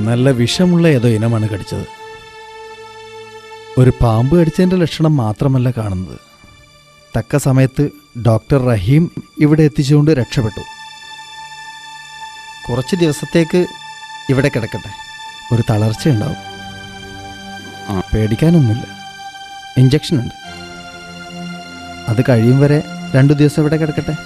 നല്ല വിഷമുള്ള ഏതോ ഇനമാണ് കടിച്ചത്. ഒരു പാമ്പ് കടിച്ചതിൻ്റെ ലക്ഷണം മാത്രമല്ല കാണുന്നത്. തക്ക സമയത്ത് ഡോക്ടർ റഹീം ഇവിടെ എത്തിച്ചുകൊണ്ട് രക്ഷപ്പെട്ടു. കുറച്ച് ദിവസത്തേക്ക് ഇവിടെ കിടക്കട്ടെ, ഒരു തളർച്ചയുണ്ടാവും. പേടിക്കാനൊന്നുമില്ല, ഇഞ്ചക്ഷൻ ഉണ്ട്. അത് കഴിയും വരെ 2 ദിവസം ഇവിടെ കിടക്കട്ടെ.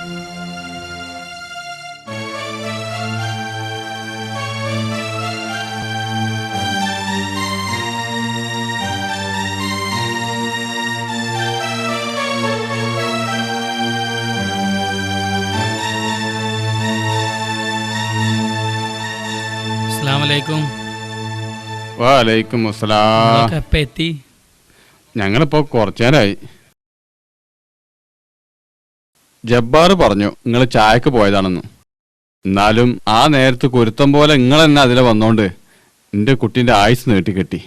വാലൈക്കും അസ്സലാം. എത്തി? ഞങ്ങളിപ്പോ കുറച്ചു നേരമായി. ജബ്ബാർ പറഞ്ഞു നിങ്ങൾ ചായക്ക് പോയതാണെന്ന്. എന്നാലും ആ നേരത്ത് കുരുത്തം പോലെ നിങ്ങൾ തന്നെ അതിലെ വന്നോണ്ട് എന്റെ കുട്ടീന്റെ ആയുസ് നീട്ടിക്കെട്ടി.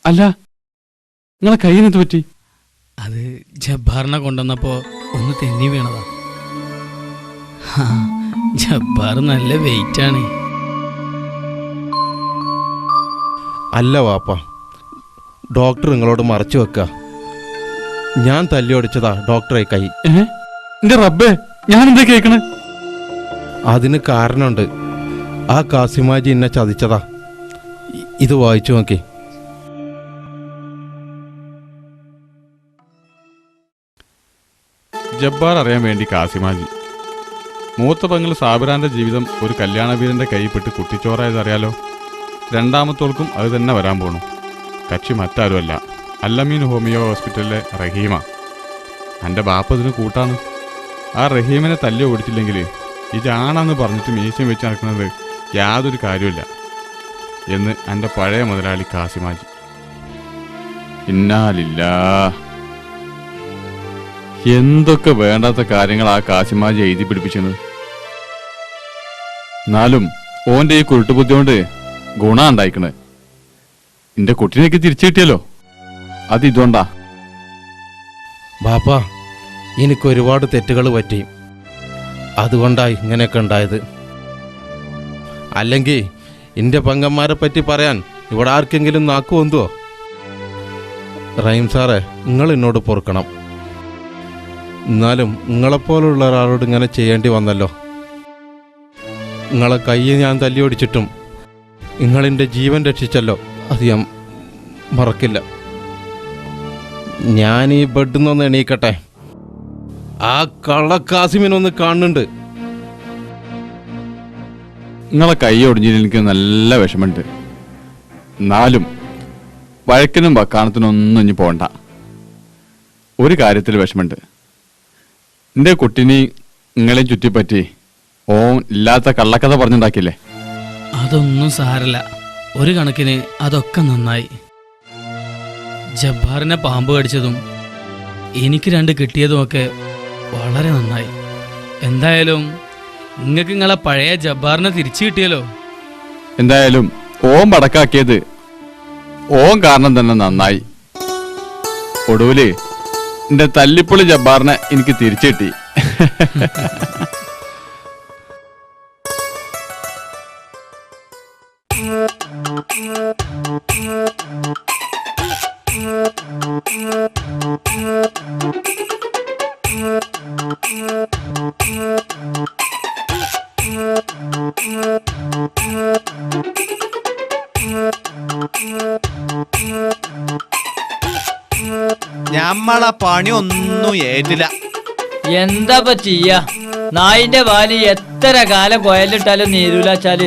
അല്ല, നിങ്ങളെ കയ്യിനെന്ത് പറ്റി? അത് ജബ്ബാറിനെ കൊണ്ടുവന്നപ്പോ ഒന്ന് തെന്നി വീണതാ. ജബ്ബാർ നല്ല വെയിറ്റാണ്. അല്ല വാപ്പ, ഡോക്ടർ നിങ്ങളോട് മറച്ചു വെക്ക. ഞാൻ തല്ലി ഓടിച്ചതാ ഡോക്ടറെ കൈ. എന്റെ റബ്ബേ, ഞാൻ എന്താ കേക്കണേ? അതിന് കാരണമുണ്ട്. ആ കാസിമാജി എന്നെ ചതിച്ചതാ. ഇത് വായിച്ചു നോക്കി. ജബ്ബാർ അറിയാൻ വേണ്ടി കാസിമാജി. മൂത്ത പെങ്ങൾ സാബിറാന്റെ ജീവിതം ഒരു കല്യാണവീരന്റെ കൈപ്പെട്ട് കുട്ടിച്ചോറായതറിയാലോ. രണ്ടാമത്തോൾക്കും അത് തന്നെ വരാൻ പോണു. കക്ഷി മറ്റാരുമല്ല, അല്ലമീൻ ഹോമിയോ ഹോസ്പിറ്റലിലെ റഹീമ. എൻ്റെ ബാപ്പതിന് കൂട്ടാണ്. ആ റഹീമിനെ തല്ലി ഓടിച്ചില്ലെങ്കിൽ ഇതാണെന്ന് പറഞ്ഞിട്ട് മീശം വെച്ച് നടക്കുന്നത് യാതൊരു കാര്യമില്ല എന്ന് എൻ്റെ പഴയ മുതലാളി കാസിമാജി. ഇന്നാലില്ലാ, എന്തൊക്കെ വേണ്ടാത്ത കാര്യങ്ങൾ ആ കാസിമാജി എഴുതി പിടിപ്പിച്ചത്. എന്നാലും ഓൻ്റെ ഈ കുരുട്ടുബുദ്ധി കൊണ്ട് ഗുണം ഉണ്ടായിക്കണേ. എന്റെ കുട്ടീനൊക്കെ തിരിച്ചു കിട്ടിയല്ലോ, അത് ഇതുകൊണ്ടാ. ബാപ്പ, എനിക്ക് ഒരുപാട് തെറ്റുകൾ പറ്റി. അതുകൊണ്ടായി ഇങ്ങനെയൊക്കെ ഉണ്ടായത്. അല്ലെങ്കിൽ എൻ്റെ പെങ്ങന്മാരെ പറ്റി പറയാൻ ഇവിടെ ആർക്കെങ്കിലും നാക്കു വന്നുവോ? റഹീം സാറേ, നിങ്ങൾ എന്നോട് പൊറുക്കണം. എന്നാലും നിങ്ങളെപ്പോലുള്ള ഒരാളോട് ഇങ്ങനെ ചെയ്യേണ്ടി വന്നല്ലോ. നിങ്ങളെ കൈ ഞാൻ തല്ലി ഓടിച്ചിട്ടും നിങ്ങളെൻ്റെ ജീവൻ രക്ഷിച്ചല്ലോ, അത് ഞാൻ മറക്കില്ല. ഞാൻ ഈ ബെഡിൽ നിന്നൊന്ന് എണീക്കട്ടെ. ആ കള്ളക്കാസിമിനൊന്ന് കാണുന്നുണ്ട്. നിങ്ങളെ കൈ ഒടിഞ്ഞതിൽ എനിക്ക് നല്ല വിഷമമുണ്ട്. എന്നാലും വഴക്കിനും വക്കാണത്തിനൊന്നും ഇനി പോണ്ട. ഒരു കാര്യത്തിൽ വിഷമമുണ്ട്. എൻ്റെ കുട്ടീനെ നിങ്ങളെയും ചുറ്റിപ്പറ്റി ഓൻ ഇല്ലാത്ത കള്ളക്കഥ പറഞ്ഞുണ്ടാക്കിയില്ലേ. അതൊന്നും സാരല്ല, ഒരു കണക്കിന് അതൊക്കെ നന്നായി. ജബ്ബാറിനെ പാമ്പ് കടിച്ചതും എനിക്ക് 2 കിട്ടിയതുമൊക്കെ വളരെ നന്നായി. എന്തായാലും നിങ്ങൾക്ക് നിങ്ങളെ പഴയ ജബ്ബാറിനെ തിരിച്ചു കിട്ടിയല്ലോ. എന്തായാലും ഓൻ പടക്കാക്കിയത് ഓൻ കാരണം തന്നെ നന്നായി. ഒടുവില് എന്റെ തല്ലിപ്പൊളി ജബ്ബാറിനെ എനിക്ക് തിരിച്ചു കിട്ടി. ഞമ്മളെ പണി ഒന്നും ഏറ്റില്ല. എന്താ ചെയ്യാ, നായിന്റെ വാലി എത്ര കാലം കൊയലിട്ടാലും നീരൂലാച്ചാല്.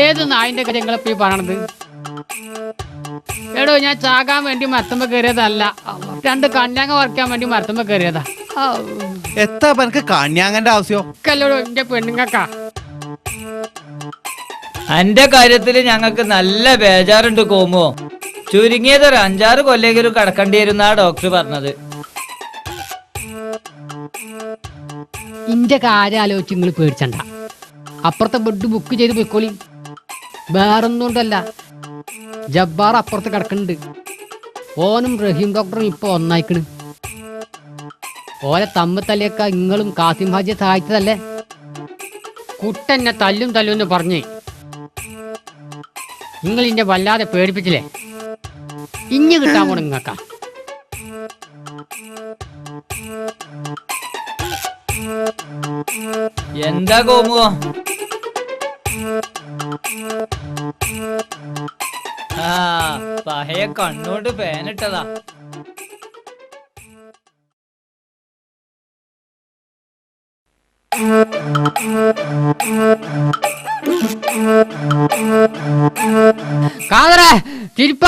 ഏത് നായിന്റെ കാര്യങ്ങളെപ്പോ പറയണത്? എടോ, ഞാൻ ചാകാൻ വേണ്ടി മരത്തുമ്പോ കയറിയതല്ല, 2 കണ്യാങ്ങ വറക്കാൻ വേണ്ടി മരത്തുമ്പോ കയറിയതാ. എത്താ എനിക്ക് കണ്യാങ്ങന്റെ ആവശ്യം? കല്ലോടോ എന്റെ പെണ്ണുങ്ങക്കാ. എന്റെ കാര്യത്തില് ഞങ്ങൾക്ക് നല്ല ബേജാറുണ്ട് കോമോ. ചുരുങ്ങിയത് ഒരു 5-6 കൊല്ലെങ്കിലും കടക്കേണ്ടി വരുന്ന ഡോക്ടർ പറഞ്ഞത്. ഇന്റെ കാര്യം ആലോചിച്ച് നിങ്ങൾ പേടിച്ചണ്ട. അപ്പുറത്തെ ബെഡ് ബുക്ക് ചെയ്ത് പോയിക്കോളി. വേറൊന്നുകൊണ്ടല്ല, ജബ്ബാർ അപ്പുറത്ത് കിടക്കുന്നുണ്ട്. ഓനും റഹീം ഡോക്ടറും ഇപ്പൊ ഒന്നായിക്കണ്. ഓലെ തമ്മ തല്ലിയൊക്കെ നിങ്ങളും കാസിം ഹാജിയെ സഹായിച്ചതല്ലേ. കുട്ടെന്നെ തല്ലും എന്ന് പറഞ്ഞേ നിങ്ങൾ ഇന്നെ വല്ലാതെ പേടിപ്പിച്ചില്ലേ? ഇഞ്ഞ് കിട്ടാൻ പോണ നിങ്ങക്ക. എന്താ കോമുവോ? ആ പഹയ കണ്ണോണ്ട് പേനിട്ടതാ. കാതറേ തിരുപ്പ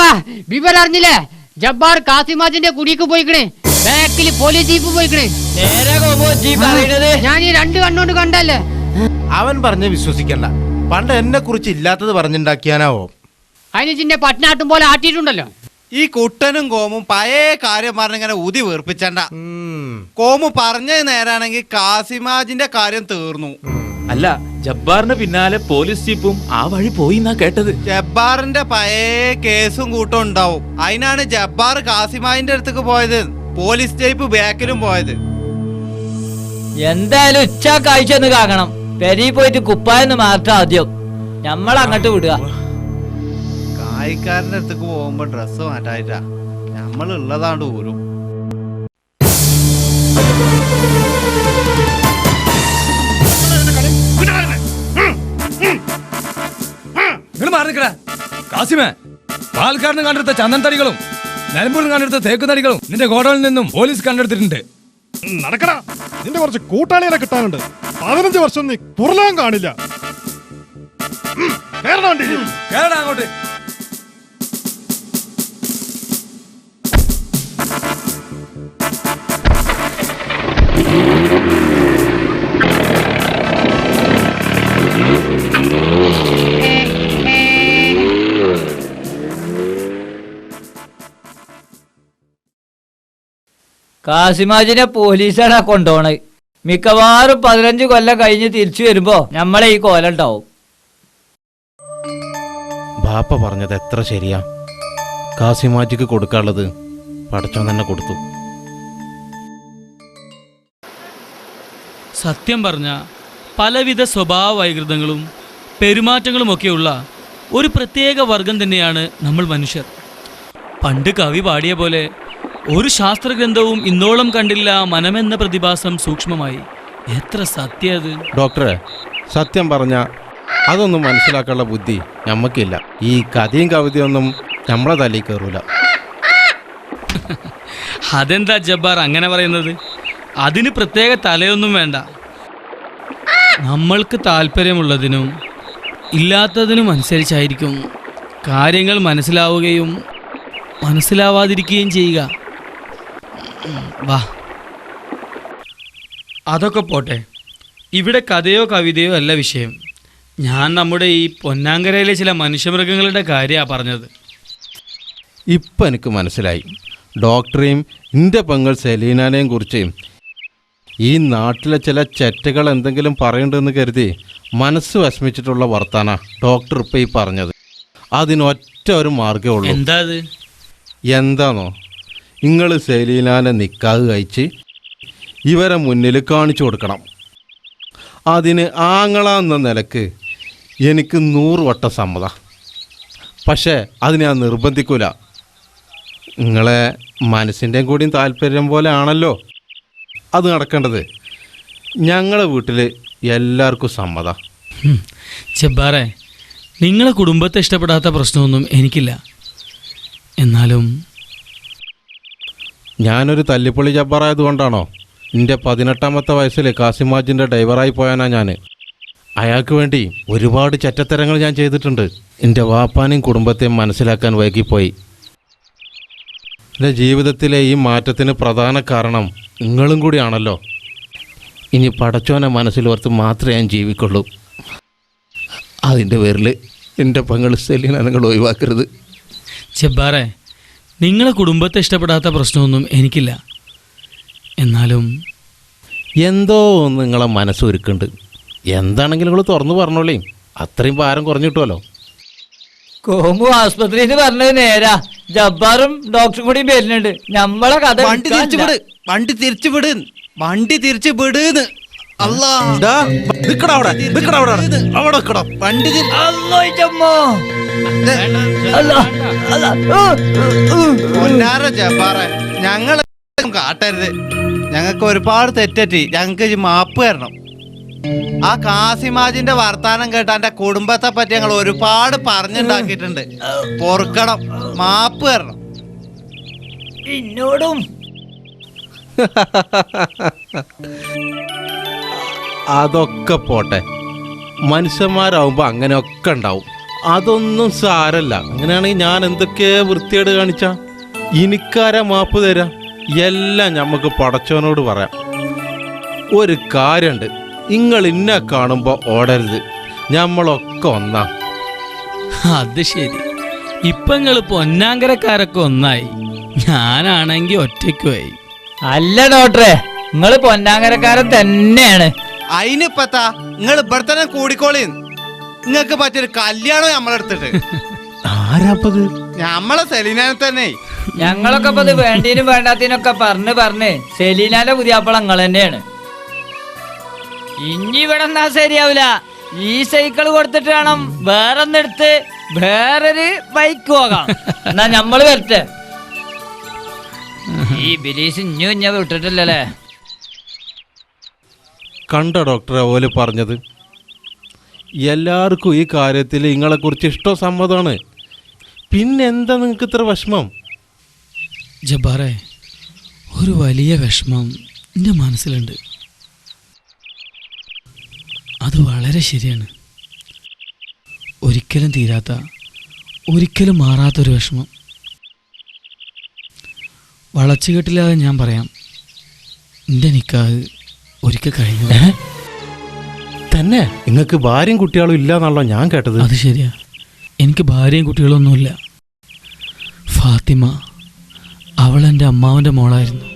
വിവരം അറിഞ്ഞില്ലേ? ജബ്ബാർ കാസിമാജിന്റെ കുടിക്ക് പോയിക്കണേ. ബാക്കിൽ പോലീസ് ജീപ്പ് പോയിക്കണേ. നേരെ കോമു ജി പറയുന്നത്. ഞാൻ ഈ 2 കണ്ണോണ്ട് കണ്ടല്ലേ. അവൻ പറഞ്ഞ് വിശ്വസിക്കണ്ട. പണ്ട് എന്നെ കുറിച്ച് ഇല്ലാത്തത് പറഞ്ഞുണ്ടാക്കിയാനാവോ? അതിന് ചിന്നെ പട്ടനാട്ടും പോലെ ആട്ടിയിട്ടുണ്ടല്ലോ. ഈ കുട്ടനും കോമും പഴയ കാര്യം പറഞ്ഞിങ്ങനെ ഊതി വീർപ്പിച്ചണ്ട. കോമു പറഞ്ഞത് നേരാണെങ്കിൽ കാസിമാജിന്റെ കാര്യം തീർന്നു. അല്ല, ജബ്ബാറിന് പിന്നാലെ പോലീസ് ജീപ്പും ആ വഴി പോയി എന്നാ കേട്ടത്. ജബ്ബാറിന്റെ പഴയ കേസും കൂട്ടം ഉണ്ടാവും. അതിനാണ് ജബ്ബാർ കാസിമാജിന്റെ അടുത്തേക്ക് പോയത്. പോലീസ് ജീപ്പ് ബാക്കിലും പോയത്. എന്തായാലും ഉച്ച കാഴ്ച ഒന്ന് കാണണം. പെരി പോയിട്ട് കുപ്പായെന്ന് മാറ്റാം ആദ്യം. ഞമ്മളങ്ങോട്ട് വിടുക. കായിക്കാരന്റെ അടുത്തേക്ക് പോകുമ്പോ ഡ്രസ്സ് മാറ്റായിട്ടാ നമ്മൾ ഉള്ളതാണ്ട് ഊരും. കാസിമേ, പാൽക്കാരന് കണ്ടെടുത്ത ചന്ദൻ തടികളും നിലമ്പൂരിൽ കണ്ടെടുത്ത തേക്ക് തടികളും നിന്റെ ഗോഡൌണിൽ നിന്നും പോലീസ് കണ്ടെടുത്തിട്ടുണ്ട്. നടക്കടാ, നിന്റെ കുറച്ച് കൂട്ടാളികളെ കിട്ടാനുണ്ട്. 15 വർഷം നീ പുറലാൻ കാണില്ല. കേരള അങ്ങോട്ട്. കാസിമാജിനെ പോലീസാണ് കൊണ്ടുപോണത്. മിക്കവാറും 15 കൊല്ലം കഴിഞ്ഞ് തിരിച്ചു വരുമ്പോ നമ്മളെ ഈ കോലം ഉണ്ടാവും. ബാപ്പ പറഞ്ഞത് എത്ര ശരിയാ. കാസിമാജിക്ക് കൊടുക്കാനുള്ളത് പടച്ചോൻ തന്നെ കൊടുത്തു. സത്യം പറഞ്ഞ പലവിധ സ്വഭാവ വൈകൃതങ്ങളും പെരുമാറ്റങ്ങളുമൊക്കെയുള്ള ഒരു പ്രത്യേക വർഗം തന്നെയാണ് നമ്മൾ മനുഷ്യർ. പണ്ട് കവി പാടിയ പോലെ ഒരു ശാസ്ത്രഗ്രന്ഥവും ഇന്നോളം കണ്ടില്ല മനമെന്ന പ്രതിഭാസം സൂക്ഷ്മമായി. എത്ര സത്യം അത്. ഡോക്ടറെ, സത്യം പറഞ്ഞ അതൊന്നും മനസ്സിലാക്കാനുള്ള ബുദ്ധി ഞമ്മക്കില്ല. ഈ കഥയും കവിതയൊന്നും നമ്മളെ തലയിൽ കയറൂല. അതെന്താ ജബ്ബാർ അങ്ങനെ പറയുന്നത്? അതിന് പ്രത്യേക തലയൊന്നും വേണ്ട. നമ്മൾക്ക് താല്പര്യമുള്ളതിനും ഇല്ലാത്തതിനും അനുസരിച്ചായിരിക്കും കാര്യങ്ങൾ മനസ്സിലാവുകയും മനസ്സിലാവാതിരിക്കുകയും ചെയ്യുക. വാ, അതൊക്കെ പോട്ടെ. ഇവിടെ കഥയോ കവിതയോ അല്ല വിഷയം. ഞാൻ നമ്മുടെ ഈ പൊന്നാങ്കരയിലെ ചില മനുഷ്യമൃഗങ്ങളുടെ കാര്യമാണ് പറഞ്ഞത്. ഇപ്പം എനിക്ക് മനസ്സിലായി. ഡോക്ടറെയും എൻ്റെ പെങ്ങൾ സെലീനാനെയും കുറിച്ച് ഈ നാട്ടിലെ ചില ചെറ്റകൾ എന്തെങ്കിലും പറയുന്നുണ്ടെന്ന് കരുതി മനസ്സ് വിഷമിച്ചിട്ടുള്ള വർത്താന ഡോക്ടർ ഇപ്പം ഈ പറഞ്ഞത്. അതിനൊറ്റ ഒരു മാർഗ്ഗമേ ഉള്ളൂ. എന്താ അത്? എന്താണോ, നിങ്ങൾ സെലീനാനെ നിക്കാഹ് കഴിച്ച് ഇവരെ മുന്നിൽ കാണിച്ചു കൊടുക്കണം. അതിന് ആങ്ങളെന്ന നിലക്ക് എനിക്ക് 100 വട്ടം സമ്മതം. പക്ഷേ അത് ഞാൻ നിർബന്ധിക്കൂല. നിങ്ങളെ മനസ്സിൻ്റെയും കൂടിയും താല്പര്യം പോലെ ആണല്ലോ അത് നടക്കേണ്ടത്. ഞങ്ങളെ വീട്ടിൽ എല്ലാവർക്കും സമ്മതം. ജബ്ബാറെ, നിങ്ങളെ കുടുംബത്തെ ഇഷ്ടപ്പെടാത്ത പ്രശ്നമൊന്നും എനിക്കില്ല. എന്നാലും ഞാനൊരു തല്ലിപ്പൊളി ജബ്ബാറായതുകൊണ്ടാണോ എൻ്റെ 18ാമത്തെ വയസ്സിൽ കാസിമാജിൻ്റെ ഡ്രൈവറായി പോയാനാ ഞാൻ. അയാൾക്ക് വേണ്ടി ഒരുപാട് ചെറ്റത്തരങ്ങൾ ഞാൻ ചെയ്തിട്ടുണ്ട്. എൻ്റെ വാപ്പാനെയും കുടുംബത്തെയും മനസ്സിലാക്കാൻ വൈകിപ്പോയി. എൻ്റെ ജീവിതത്തിലെ ഈ മാറ്റത്തിന് പ്രധാന കാരണം നിങ്ങളും കൂടിയാണല്ലോ. ഇനി പടച്ചോനെ മനസ്സിലോർത്ത് മാത്രമേ ഞാൻ ജീവിക്കുള്ളൂ. അതിൻ്റെ പേരിൽ എൻ്റെ പെങ്ങൾ സെലീന നിങ്ങൾ ഒഴിവാക്കരുത്. ജബ്ബാറെ, നിങ്ങളെ കുടുംബത്തെ ഇഷ്ടപ്പെടാത്ത പ്രശ്നമൊന്നും എനിക്കില്ല. എന്നാലും എന്തോ ഒന്ന് നിങ്ങളെ മനസ്സൊരുക്കുന്നുണ്ട്. എന്താണെങ്കിലും നിങ്ങൾ തുറന്നു പറഞ്ഞോളേ. അത്രയും ഭാരം കുറഞ്ഞു കിട്ടുമല്ലോ. കോമു ആസ്പത്രിയിൽ പറഞ്ഞത് നേരാ. ജബ്ബാറും ഡോക്ടറും കൂടി വരുന്നുണ്ട്. നമ്മളെ കഥ വണ്ടി തിരിച്ചു വിട്. അല്ലാ ഡാ, നിക്കടാ അവിടെ, നിക്കടാ അവിടെ, അവിടെ നിക്കടാ. വണ്ടി പൊന്നാര ജബ്ബാറെ ഞങ്ങളെ കാട്ടരുത്. ഞങ്ങൾക്ക് ഒരുപാട് തെറ്ററ്റി. ഞങ്ങൾക്ക് ഈ മാപ്പ് തരണം. ആ കാസിമാജിന്റെ വർത്താനം കേട്ട എന്റെ കുടുംബത്തെ പറ്റി ഞങ്ങൾ ഒരുപാട് പറഞ്ഞുണ്ടാക്കിയിട്ടുണ്ട്. പൊറുക്കണം, മാപ്പ് തരണം. എന്നോടും അതൊക്കെ പോട്ടെ, മനുഷ്യന്മാരാവുമ്പോ അങ്ങനെയൊക്കെ ഉണ്ടാവും. അതൊന്നും സാരല്ല. അങ്ങനെയാണെങ്കിൽ ഞാൻ എന്തൊക്കെ വൃത്തിയേട് കാണിച്ച എനിക്കാരാ മാപ്പ് തരാം? എല്ലാം ഞമ്മക്ക് പടച്ചവനോട് പറയാം. ഒരു കാര്യമുണ്ട്, നിങ്ങൾ ഇന്നെ കാണുമ്പോ ഓടരുത്. ഞമ്മളൊക്കെ ഒന്നാ. അത് ശരി. ഇപ്പൊ നിങ്ങള് പൊന്നാങ്കരക്കാരൊക്കെ ഒന്നായി, ഞാനാണെങ്കി ഒറ്റയ്ക്കുമായി. അല്ല ഡോക്ടറെ, നിങ്ങള് പൊന്നാങ്കരക്കാരൻ തന്നെയാണ്. അതിനിപ്പത്താ നിങ്ങൾ ഇവിടെ തന്നെ കൂടിക്കോളി. നിങ്ങൾക്ക് പറ്റിയൊരു കല്യാണം നമ്മളെടുത്തിട്ട്. ആരാപ്പത്? നമ്മളെ സെലീനാനെ തന്നെ. ഞങ്ങളൊക്കെ ഇപ്പൊ ഇത് വേണ്ടീനും വേണ്ടാത്തീനൊക്കെ പറഞ്ഞ് സെലീനാന്റെ പുതിയാപ്പള നിങ്ങൾ തന്നെയാണ്. ഇനി ഇവിടെ എന്നാ ശരിയാവില്ല. ഈ സൈക്കിൾ കൊടുത്തിട്ട് വേണം വേറൊന്നെടുത്ത് വേറൊരു ബൈക്ക് പോകാം. എന്നാ ഞമ്മള് വരട്ടെ. ഈ ബിലീസ് ഇഞ്ഞ വിട്ടിട്ടില്ലല്ലേ? കണ്ട ഡോക്ടറെ ഓല് പറഞ്ഞത്? എല്ലാവർക്കും ഈ കാര്യത്തിൽ നിങ്ങളെക്കുറിച്ച് ഇഷ്ടം സമ്മതമാണ്. പിന്നെന്താ നിങ്ങൾക്ക് ഇത്ര വിഷമം? ജബ്ബാറെ, ഒരു വലിയ വിഷമം എൻ്റെ മനസ്സിലുണ്ട്. അത് വളരെ ശരിയാണ്. ഒരിക്കലും തീരാത്ത, ഒരിക്കലും മാറാത്തൊരു വിഷമം. വളച്ചുകെട്ടില്ലാതെ ഞാൻ പറയാം, എൻ്റെ നിക്കാഹ് ഒരിക്കൽ കഴിഞ്ഞു. തന്നെ നിങ്ങൾക്ക് ഭാര്യയും കുട്ടികളും ഇല്ല എന്നാണല്ലോ ഞാൻ കേട്ടത്. അത് ശരിയാ, എനിക്ക് ഭാര്യയും കുട്ടികളൊന്നുമില്ല. ഫാത്തിമ, അവൾ എൻ്റെ അമ്മാവൻ്റെ മോളായിരുന്നു.